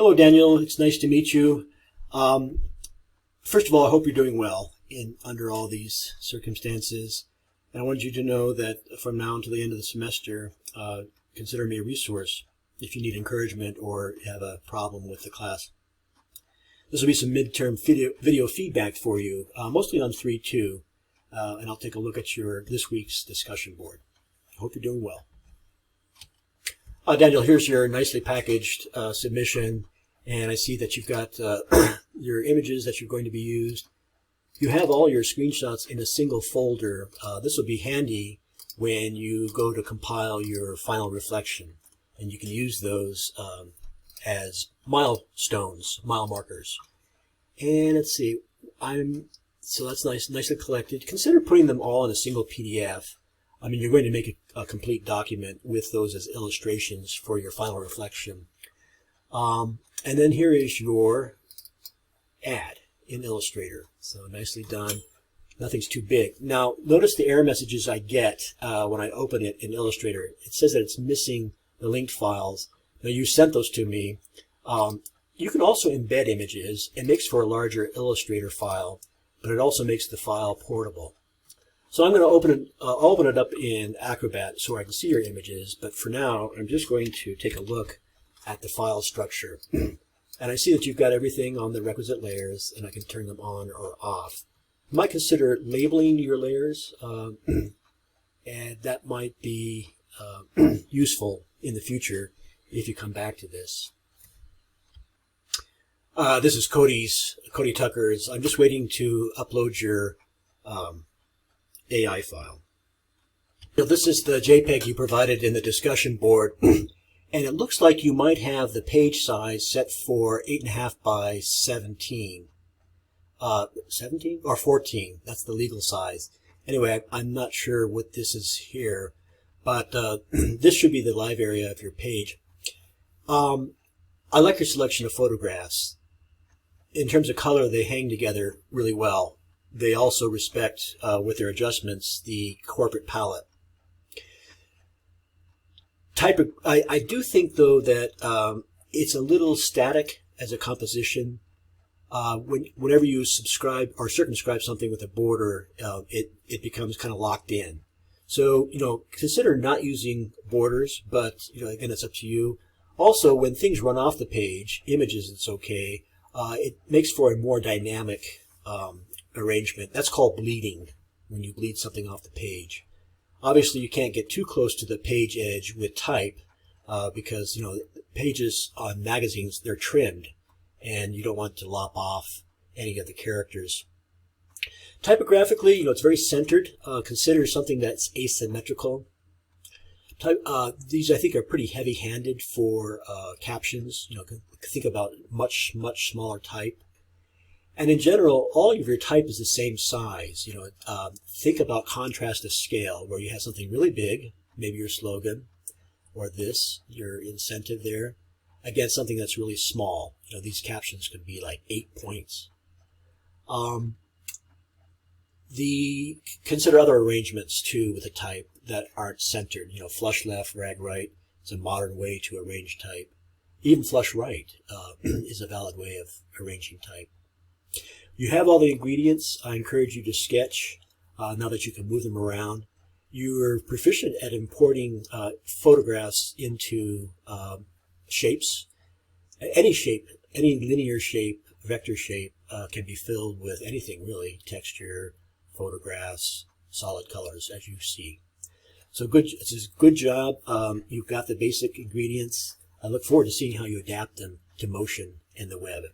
Hello, Daniel. It's nice to meet you. First of all, I hope you're doing well under all these circumstances. And I wanted you to know that from now until the end of the semester, consider me a resource if you need encouragement or have a problem with the class. This will be some midterm video feedback for you, mostly on 3.2, and I'll take a look at this week's discussion board. I hope you're doing well. Daniel, here's your nicely packaged submission, and I see that you've got your images that you're going to be used. You have all your screenshots in a single folder. This will be handy when you go to compile your final reflection, and you can use those as milestones, mile markers. And let's see, so that's nicely collected. Consider putting them all in a single PDF. I mean, you're going to make a complete document with those as illustrations for your final reflection. And then here is your ad in Illustrator. So nicely done. Nothing's too big. Now, notice the error messages I get when I open it in Illustrator. It says that it's missing the linked files. Now, you sent those to me. You can also embed images. It makes for a larger Illustrator file, but it also makes the file portable. So I'm going to open it up in Acrobat so I can see your images, but for now I'm just going to take a look at the file structure. And I see that you've got everything on the requisite layers, and I can turn them on or off. You might consider labeling your layers, and that might be useful in the future if you come back to this. This is Cody Tucker's. I'm just waiting to upload your AI file. So this is the JPEG you provided in the discussion board, and it looks like you might have the page size set for 8.5 by 17. 17 or 14, that's the legal size. Anyway, I'm not sure what this is here, but this should be the live area of your page. I like your selection of photographs. In terms of color, they hang together really well. They also respect, with their adjustments, the corporate palette. I do think, though, that it's a little static as a composition. Whenever you subscribe or circumscribe something with a border, it becomes kind of locked in. So, consider not using borders, but, again, it's up to you. Also, when things run off the page, images, it's okay. It makes for a more dynamic arrangement. That's called bleeding, when you bleed something off the page. Obviously, you can't get too close to the page edge with type because, pages on magazines, they're trimmed, and you don't want to lop off any of the characters. Typographically, it's very centered. Consider something that's asymmetrical. These, I think, are pretty heavy-handed for captions. Think about much smaller type. And in general, all of your type is the same size. Think about contrast of scale, where you have something really big, maybe your slogan, or your incentive there, against something that's really small. These captions could be like 8 points. Consider other arrangements too with the type that aren't centered. Flush left, rag right is a modern way to arrange type. Even flush right is a valid way of arranging type. You have all the ingredients. I encourage you to sketch now that you can move them around. You're proficient at importing photographs into shapes. Any shape, any linear shape, vector shape can be filled with anything really, texture, photographs, solid colors, as you see. So it's a good job. You've got the basic ingredients. I look forward to seeing how you adapt them to motion in the web.